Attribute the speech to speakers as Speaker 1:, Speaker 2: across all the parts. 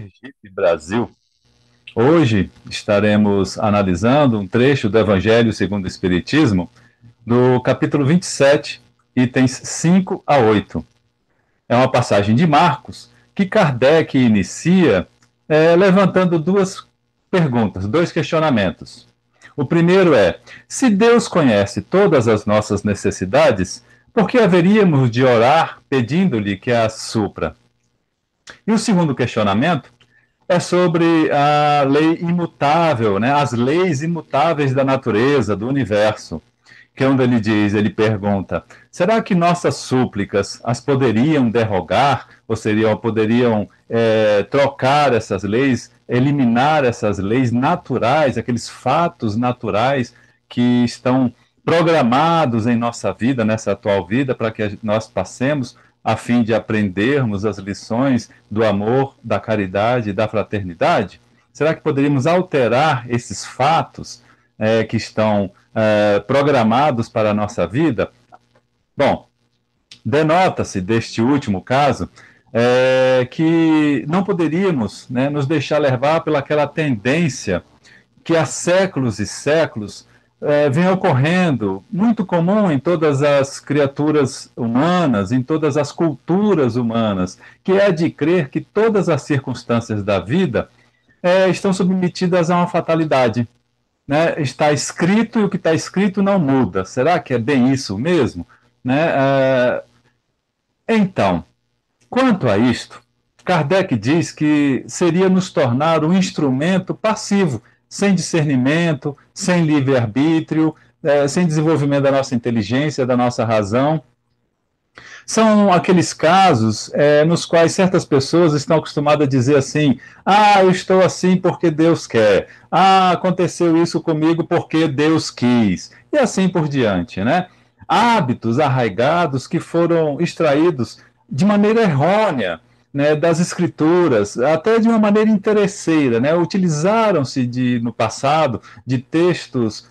Speaker 1: Sergipe, Brasil. Hoje estaremos analisando um trecho do Evangelho segundo o Espiritismo, do capítulo 27, itens 5 a 8. É uma passagem de Marcos que Kardec inicia levantando duas perguntas, dois questionamentos. O primeiro é: se Deus conhece todas as nossas necessidades, por que haveríamos de orar pedindo-lhe que as supra? E o segundo questionamento é sobre a lei imutável, né? As leis imutáveis da natureza, do universo. Que é onde ele pergunta: será que nossas súplicas as poderiam derrogar, ou poderiam trocar essas leis, eliminar essas leis naturais, aqueles fatos naturais que estão programados em nossa vida, nessa atual vida, para que nós passemos a fim de aprendermos as lições do amor, da caridade e da fraternidade? Será que poderíamos alterar esses fatos que estão programados para a nossa vida? Bom, denota-se deste último caso que não poderíamos, né, nos deixar levar pelaquela tendência que há séculos e séculos vem ocorrendo, muito comum em todas as criaturas humanas, em todas as culturas humanas, que é a de crer que todas as circunstâncias da vida estão submetidas a uma fatalidade. Né? Está escrito e o que está escrito não muda. Será que é bem isso mesmo? Né? Então, quanto a isto, Kardec diz que seria nos tornar um instrumento passivo, sem discernimento, sem livre-arbítrio, sem desenvolvimento da nossa inteligência, da nossa razão. São aqueles casos nos quais certas pessoas estão acostumadas a dizer assim: ah, eu estou assim porque Deus quer, ah, aconteceu isso comigo porque Deus quis, e assim por diante, né? Hábitos arraigados que foram extraídos de maneira errônea, né, das escrituras, até de uma maneira interesseira, né? Utilizaram-se no passado de textos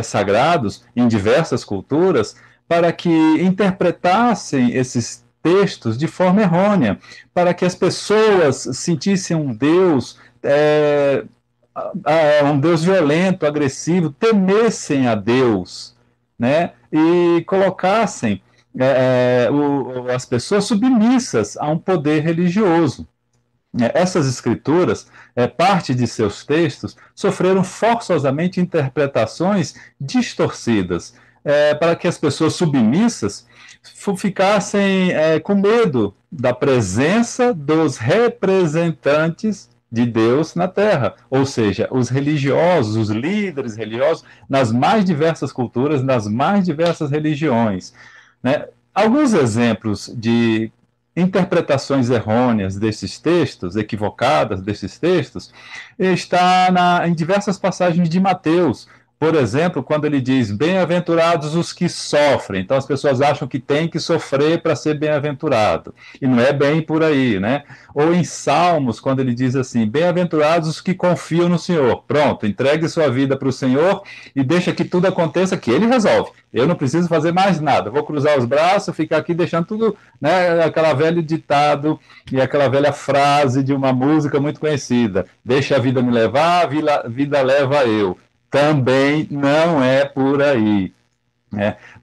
Speaker 1: sagrados em diversas culturas para que interpretassem esses textos de forma errônea, para que as pessoas sentissem um Deus violento, agressivo, temessem a Deus, né? E colocassem as pessoas submissas a um poder religioso. Essas escrituras, parte de seus textos, sofreram forçosamente interpretações distorcidas, para que as pessoas submissas ficassem com medo da presença dos representantes de Deus na Terra, ou seja, os religiosos, os líderes religiosos, nas mais diversas culturas, nas mais diversas religiões. Né? Alguns exemplos de interpretações errôneas desses textos, equivocadas desses textos, está em diversas passagens de Mateus. Por exemplo, quando ele diz: bem-aventurados os que sofrem. Então as pessoas acham que tem que sofrer para ser bem-aventurado. E não é bem por aí, né? Ou em Salmos, quando ele diz assim: bem-aventurados os que confiam no Senhor. Pronto, entregue sua vida para o Senhor e deixa que tudo aconteça, que Ele resolve. Eu não preciso fazer mais nada. Vou cruzar os braços, ficar aqui deixando tudo, né? Aquela velho ditado e aquela velha frase de uma música muito conhecida: deixa a vida me levar, a vida leva eu. Também não é por aí.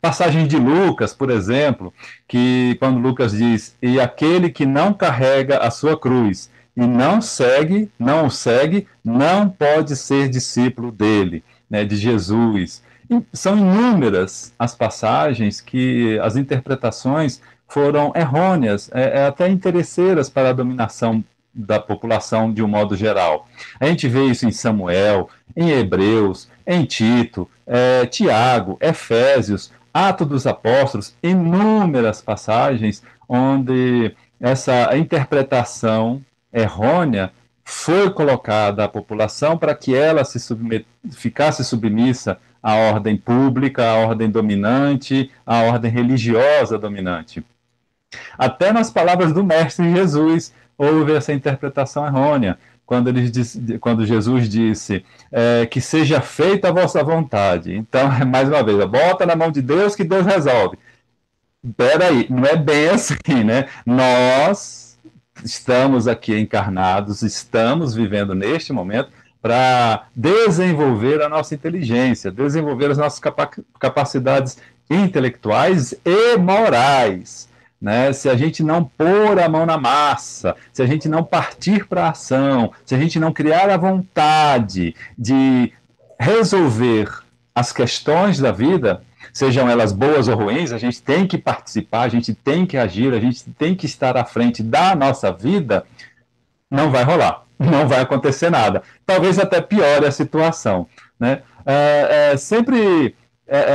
Speaker 1: Passagem de Lucas, por exemplo, que quando Lucas diz: e aquele que não carrega a sua cruz e não o segue, não pode ser discípulo dele, né, de Jesus. E são inúmeras as passagens que as interpretações foram errôneas, até interesseiras para a dominação da população de um modo geral. A gente vê isso em Samuel, em Hebreus, em Tito, Tiago, Efésios, Atos dos Apóstolos, inúmeras passagens onde essa interpretação errônea foi colocada à população para que ela ficasse submissa à ordem pública, à ordem dominante, à ordem religiosa dominante. Até nas palavras do Mestre Jesus houve essa interpretação errônea, quando Jesus disse que seja feita a vossa vontade. Então, mais uma vez, bota na mão de Deus que Deus resolve. Peraí, não é bem assim, né? Nós estamos aqui encarnados, estamos vivendo neste momento para desenvolver a nossa inteligência, desenvolver as nossas capacidades intelectuais e morais. Né? Se a gente não pôr a mão na massa, se a gente não partir para a ação, se a gente não criar a vontade de resolver as questões da vida, sejam elas boas ou ruins, a gente tem que participar, a gente tem que agir, a gente tem que estar à frente da nossa vida, não vai rolar, não vai acontecer nada. Talvez até piore a situação. Né? Sempre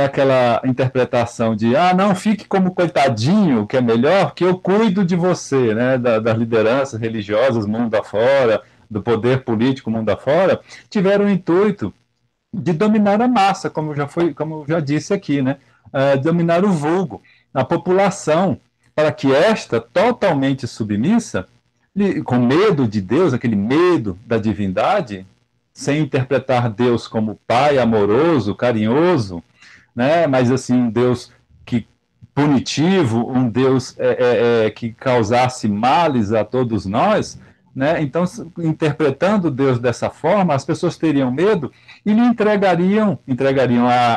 Speaker 1: aquela interpretação de, não, fique como coitadinho, que é melhor, que eu cuido de você, né? Das lideranças religiosas, mundo afora, do poder político, mundo afora, tiveram o intuito de dominar a massa, como eu já disse aqui, né? Dominar o vulgo, a população, para que esta, totalmente submissa, com medo de Deus, aquele medo da divindade, sem interpretar Deus como pai amoroso, carinhoso, né? Mas assim, um Deus que punitivo, um Deus que causasse males a todos nós, né? Então, interpretando Deus dessa forma, as pessoas teriam medo e lhe entregariam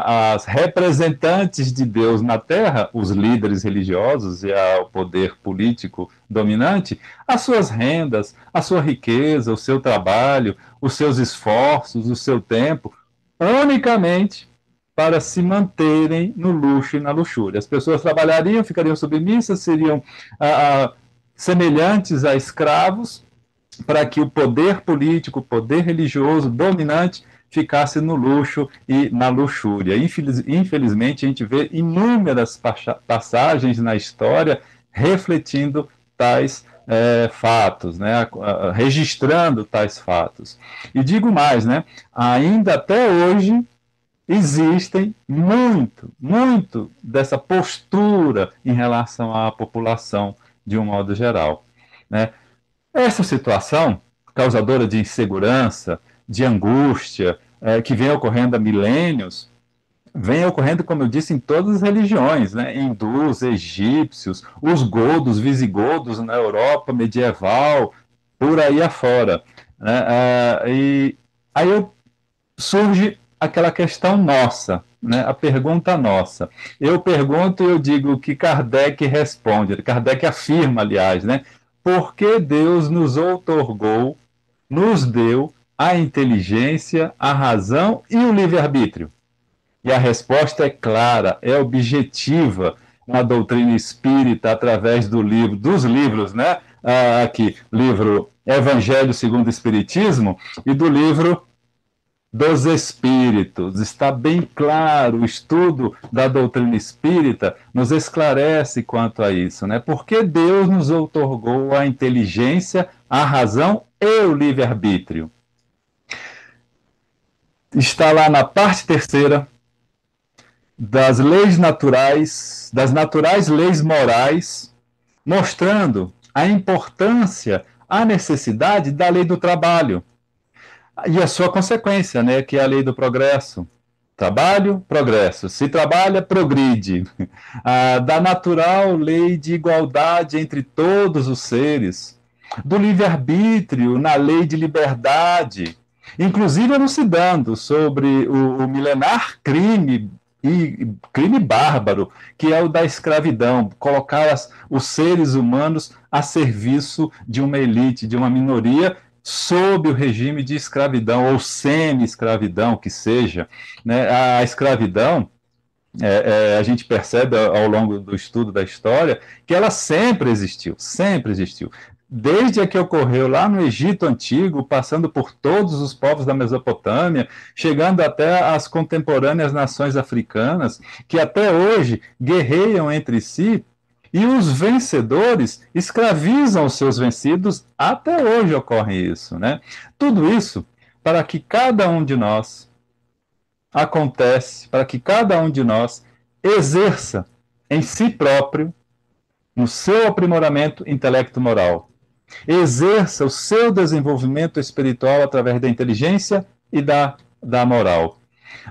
Speaker 1: às representantes de Deus na Terra, os líderes religiosos e ao poder político dominante, as suas rendas, a sua riqueza, o seu trabalho, os seus esforços, o seu tempo, unicamente para se manterem no luxo e na luxúria. As pessoas trabalhariam, ficariam submissas, seriam semelhantes a escravos, para que o poder político, o poder religioso dominante ficasse no luxo e na luxúria. Infelizmente, a gente vê inúmeras passagens na história refletindo tais fatos, né? Registrando tais fatos. E digo mais, né? Ainda até hoje existem muito dessa postura em relação à população de um modo geral, né? Essa situação, causadora de insegurança, de angústia, que vem ocorrendo há milênios, vem ocorrendo, como eu disse, em todas as religiões, né? Hindus, egípcios, os godos, visigodos na Europa medieval, por aí afora. Né? E aí surge aquela questão nossa, né? A pergunta nossa. Eu pergunto e eu digo o que Kardec responde. Kardec afirma, aliás, né? Por que Deus nos outorgou, nos deu a inteligência, a razão e o livre-arbítrio? E a resposta é clara, é objetiva na doutrina espírita, através dos livros, né? Aqui, livro Evangelho segundo o Espiritismo e do livro dos Espíritos. Está bem claro, o estudo da doutrina espírita nos esclarece quanto a isso, né? Porque Deus nos outorgou a inteligência, a razão e o livre-arbítrio. Está lá na parte terceira das leis naturais, das naturais leis morais, mostrando a importância, a necessidade da lei do trabalho e a sua consequência, né, que é a lei do progresso. Trabalho, progresso. Se trabalha, progride. Da natural lei de igualdade entre todos os seres. Do livre-arbítrio na lei de liberdade. Inclusive elucidando sobre o milenar crime bárbaro, que é o da escravidão, colocar os seres humanos a serviço de uma elite, de uma minoria, sob o regime de escravidão, ou semi-escravidão, que seja. Né? A escravidão, a gente percebe ao longo do estudo da história, que ela sempre existiu, sempre existiu. Desde a que ocorreu lá no Egito Antigo, passando por todos os povos da Mesopotâmia, chegando até as contemporâneas nações africanas, que até hoje guerreiam entre si, e os vencedores escravizam os seus vencidos, até hoje ocorre isso, né? Tudo isso para que cada um de nós para que cada um de nós exerça em si próprio, no seu aprimoramento intelecto-moral, exerça o seu desenvolvimento espiritual através da inteligência e da moral,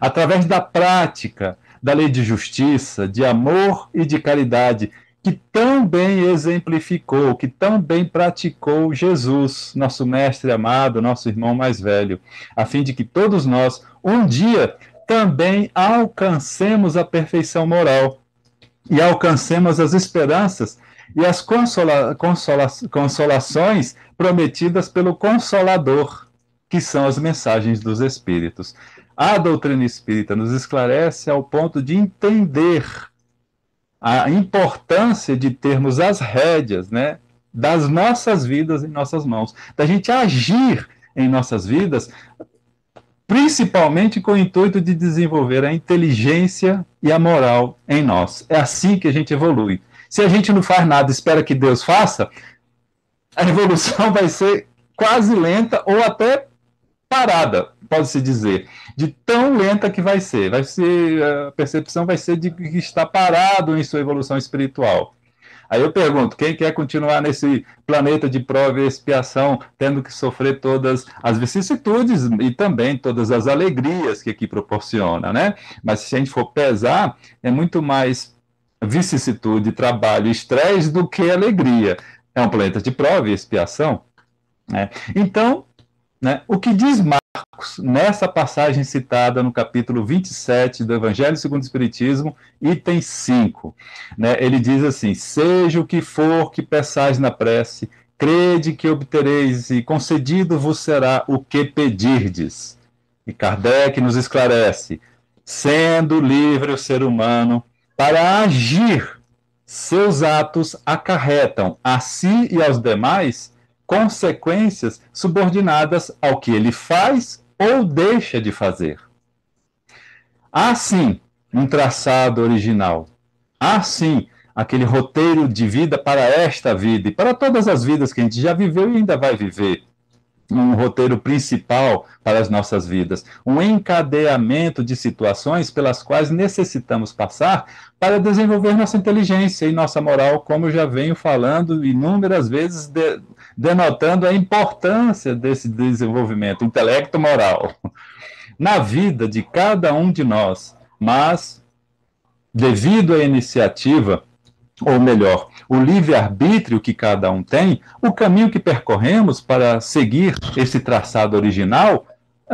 Speaker 1: através da prática da lei de justiça, de amor e de caridade, que tão bem exemplificou, que tão bem praticou Jesus, nosso mestre amado, nosso irmão mais velho, a fim de que todos nós, um dia, também alcancemos a perfeição moral e alcancemos as esperanças e as consolações prometidas pelo Consolador, que são as mensagens dos Espíritos. A doutrina espírita nos esclarece ao ponto de entender a importância de termos as rédeas, né, das nossas vidas em nossas mãos, da gente agir em nossas vidas, principalmente com o intuito de desenvolver a inteligência e a moral em nós. É assim que a gente evolui. Se a gente não faz nada, espera que Deus faça, a evolução vai ser quase lenta ou até parada, pode-se dizer, de tão lenta que vai ser. A percepção vai ser de que está parado em sua evolução espiritual. Aí eu pergunto, quem quer continuar nesse planeta de prova e expiação, tendo que sofrer todas as vicissitudes e também todas as alegrias que aqui proporciona, né? Mas se a gente for pesar, é muito mais vicissitude, trabalho, estresse do que alegria. É um planeta de prova e expiação, né? Então, né, o que diz Marcos nessa passagem citada no capítulo 27 do Evangelho segundo o Espiritismo, item 5, né, ele diz assim: seja o que for que peçais na prece, crede que obtereis e concedido vos será o que pedirdes. E Kardec nos esclarece: sendo livre o ser humano para agir, seus atos acarretam a si e aos demais consequências subordinadas ao que ele faz ou deixa de fazer. Há sim um traçado original. Há sim aquele roteiro de vida para esta vida e para todas as vidas que a gente já viveu e ainda vai viver. Um roteiro principal para as nossas vidas, um encadeamento de situações pelas quais necessitamos passar para desenvolver nossa inteligência e nossa moral, como já venho falando inúmeras vezes, denotando a importância desse desenvolvimento intelecto-moral na vida de cada um de nós, mas devido à iniciativa, ou melhor, o livre-arbítrio que cada um tem, o caminho que percorremos para seguir esse traçado original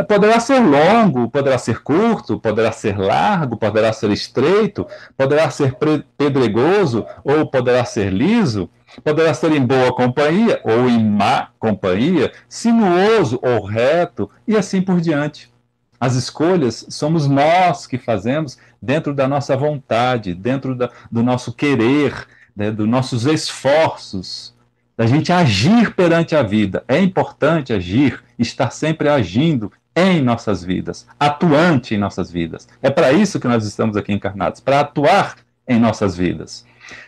Speaker 1: poderá ser longo, poderá ser curto, poderá ser largo, poderá ser estreito, poderá ser pedregoso ou poderá ser liso, poderá ser em boa companhia ou em má companhia, sinuoso ou reto e assim por diante. As escolhas somos nós que fazemos dentro da nossa vontade, dentro do nosso querer, né, dos nossos esforços, da gente agir perante a vida. É importante agir, estar sempre agindo em nossas vidas, atuante em nossas vidas. É para isso que nós estamos aqui encarnados, para atuar em nossas vidas.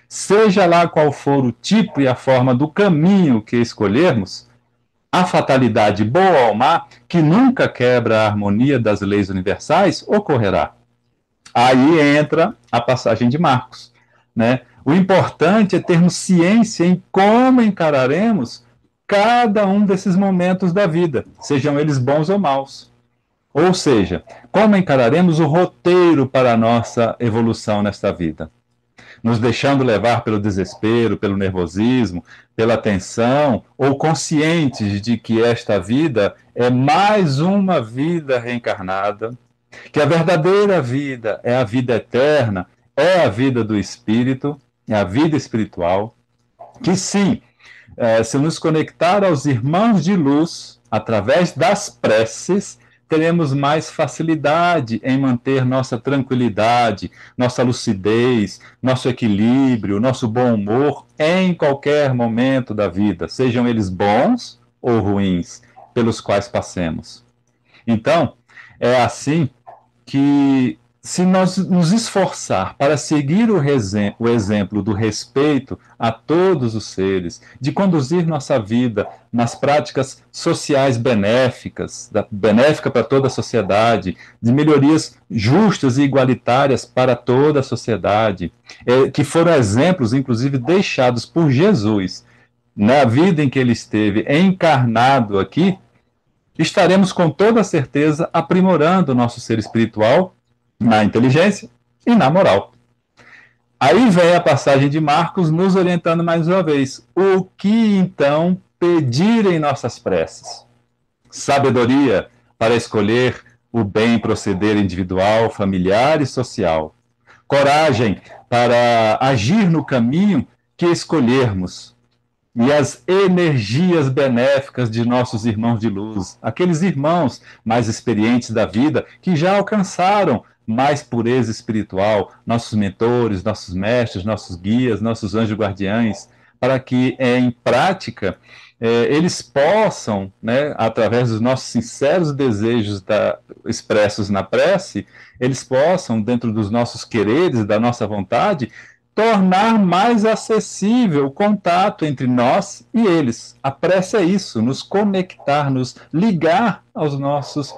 Speaker 1: Seja lá qual for o tipo e a forma do caminho que escolhermos, a fatalidade, boa ou má, que nunca quebra a harmonia das leis universais, ocorrerá. Aí entra a passagem de Marcos, né? O importante é termos ciência em como encararemos cada um desses momentos da vida, sejam eles bons ou maus. Ou seja, como encararemos o roteiro para a nossa evolução nesta vida. Nos deixando levar pelo desespero, pelo nervosismo, pela tensão, ou conscientes de que esta vida é mais uma vida reencarnada, que a verdadeira vida é a vida eterna, é a vida do espírito, é a vida espiritual, que sim, se nos conectar aos irmãos de luz, através das preces, teremos mais facilidade em manter nossa tranquilidade, nossa lucidez, nosso equilíbrio, nosso bom humor em qualquer momento da vida, sejam eles bons ou ruins, pelos quais passemos. Então, é assim que, se nós nos esforçar para seguir o exemplo do respeito a todos os seres, de conduzir nossa vida nas práticas sociais benéficas, benéfica para toda a sociedade, de melhorias justas e igualitárias para toda a sociedade, que foram exemplos, inclusive, deixados por Jesus na vida em que ele esteve encarnado aqui, estaremos com toda certeza aprimorando o nosso ser espiritual na inteligência e na moral. Aí vem a passagem de Marcos nos orientando mais uma vez. O que então pedir em nossas preces? Sabedoria para escolher o bem proceder individual, familiar e social. Coragem para agir no caminho que escolhermos. E as energias benéficas de nossos irmãos de luz, aqueles irmãos mais experientes da vida que já alcançaram mais pureza espiritual, nossos mentores, nossos mestres, nossos guias, nossos anjos guardiães, para que em prática eles possam, né, através dos nossos sinceros desejos expressos na prece, eles possam, dentro dos nossos quereres, da nossa vontade, tornar mais acessível o contato entre nós e eles. A prece é isso, nos conectar, nos ligar aos nossos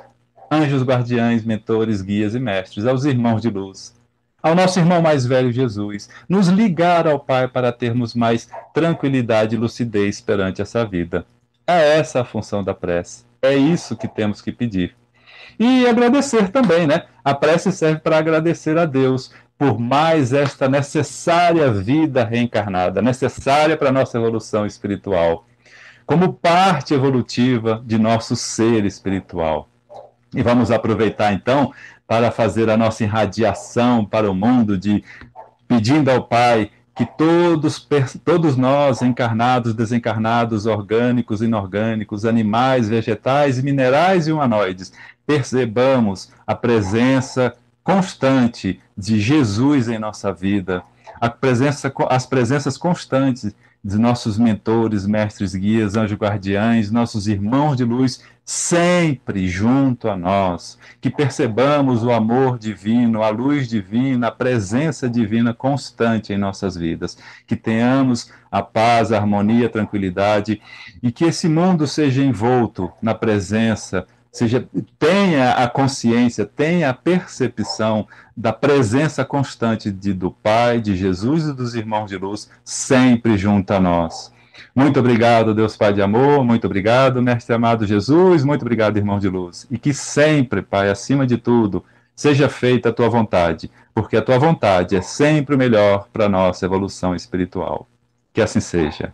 Speaker 1: anjos guardiães, mentores, guias e mestres, aos irmãos de luz, ao nosso irmão mais velho Jesus, nos ligar ao Pai para termos mais tranquilidade e lucidez perante essa vida. É essa a função da prece. É isso que temos que pedir. E agradecer também, né? A prece serve para agradecer a Deus por mais esta necessária vida reencarnada, necessária para a nossa evolução espiritual, como parte evolutiva de nosso ser espiritual. E vamos aproveitar então para fazer a nossa irradiação para o mundo de pedindo ao Pai que todos nós, encarnados, desencarnados, orgânicos, inorgânicos, animais, vegetais, minerais e humanoides, percebamos a presença constante de Jesus em nossa vida, as presenças constantes de nossos mentores, mestres, guias, anjos guardiães, nossos irmãos de luz, sempre junto a nós, que percebamos o amor divino, a luz divina, a presença divina constante em nossas vidas, que tenhamos a paz, a harmonia, a tranquilidade e que esse mundo seja envolto na presença, tenha a consciência, tenha a percepção da presença constante do Pai, de Jesus e dos irmãos de luz, sempre junto a nós. Muito obrigado, Deus Pai de amor, muito obrigado, Mestre amado Jesus, muito obrigado, irmão de luz. E que sempre, Pai, acima de tudo, seja feita a tua vontade, porque a tua vontade é sempre o melhor para a nossa evolução espiritual. Que assim seja.